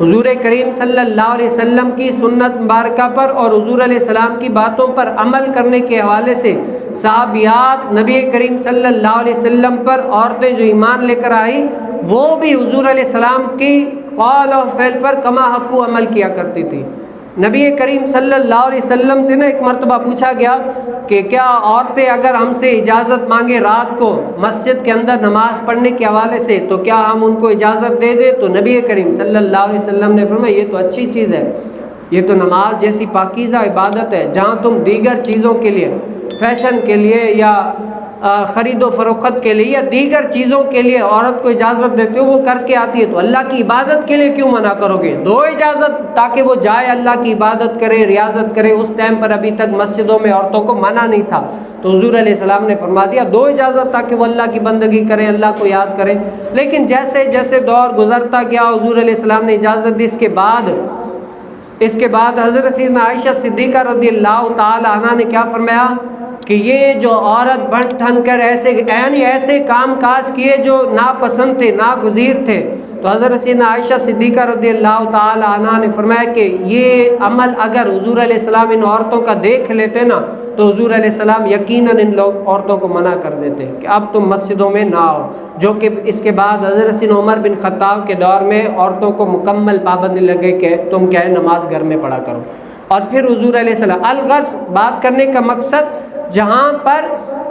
حضور کریم صلی اللہ علیہ وسلم کی سنت مبارکہ پر اور حضور علیہ السلام کی باتوں پر عمل کرنے کے حوالے سے صحابیات، نبی کریم صلی اللہ علیہ وسلم پر عورتیں جو ایمان لے کر آئی، وہ بھی حضور علیہ السلام کی قول اور فعل پر کما حقو عمل کیا کرتی تھی۔ نبی کریم صلی اللہ علیہ وسلم سے ایک مرتبہ پوچھا گیا کہ کیا عورتیں اگر ہم سے اجازت مانگے رات کو مسجد کے اندر نماز پڑھنے کے حوالے سے تو کیا ہم ان کو اجازت دے دیں؟ تو نبی کریم صلی اللہ علیہ وسلم نے فرمایا یہ تو اچھی چیز ہے، یہ تو نماز جیسی پاکیزہ عبادت ہے، جہاں تم دیگر چیزوں کے لیے، فیشن کے لیے یا خرید و فروخت کے لیے یا دیگر چیزوں کے لیے عورت کو اجازت دیتے ہو، وہ کر کے آتی ہے، تو اللہ کی عبادت کے لیے کیوں منع کرو گے؟ دو اجازت تاکہ وہ جائے اللہ کی عبادت کرے، ریاضت کرے۔ اس ٹائم پر ابھی تک مسجدوں میں عورتوں کو منع نہیں تھا، تو حضور علیہ السلام نے فرما دیا دو اجازت تاکہ وہ اللہ کی بندگی کریں، اللہ کو یاد کریں۔ لیکن جیسے جیسے دور گزرتا گیا حضور علیہ السلام نے اجازت دی۔ اس کے بعد حضرت سیدنا عائشہ صدیقہ رضی اللہ تعالی عنہ نے کیا فرمایا کہ یہ جو عورت بن ٹھن کر ایسے کام کاج کیے جو ناپسند تھے، ناگزیر تھے، تو حضرت سیدنا عائشہ صدیقہ رضی اللہ تعالی عنہ نے فرمایا کہ یہ عمل اگر حضور علیہ السلام ان عورتوں کا دیکھ لیتے نا تو حضور علیہ السلام یقیناً ان عورتوں کو منع کر دیتے کہ اب تم مسجدوں میں نہ آؤ۔ جو کہ اس کے بعد حضرت سیدنا عمر بن خطاب کے دور میں عورتوں کو مکمل پابندی لگے کہ تم کیا ہے نماز گھر میں پڑھا کرو۔ اور پھر حضور علیہ السلام الغرض بات کرنے کا مقصد جہاں پر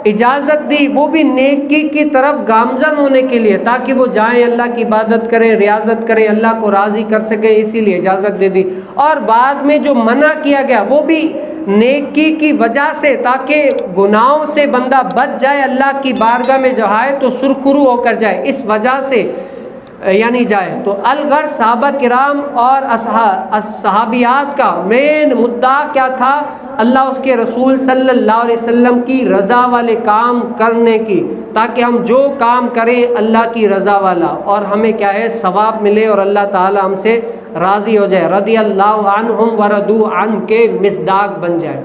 اجازت دی وہ بھی نیکی کی طرف گامزن ہونے کے لیے، تاکہ وہ جائیں اللہ کی عبادت کریں، ریاضت کریں، اللہ کو راضی کر سکیں، اسی لیے اجازت دے دی۔ اور بعد میں جو منع کیا گیا وہ بھی نیکی کی وجہ سے، تاکہ گناہوں سے بندہ بچ جائے، اللہ کی بارگاہ میں جو آئے تو سرخرو ہو کر جائے، اس وجہ سے یعنی جائے۔ تو الغرض صحابہ کرام اور صحابیات کا مین مدعا کیا تھا؟ اللہ اس کے رسول صلی اللہ علیہ وسلم کی رضا والے کام کرنے کی، تاکہ ہم جو کام کریں اللہ کی رضا والا اور ہمیں کیا ہے ثواب ملے اور اللہ تعالی ہم سے راضی ہو جائے، رضی اللہ عنہم ورضوا عنہ کے مصداق بن جائے۔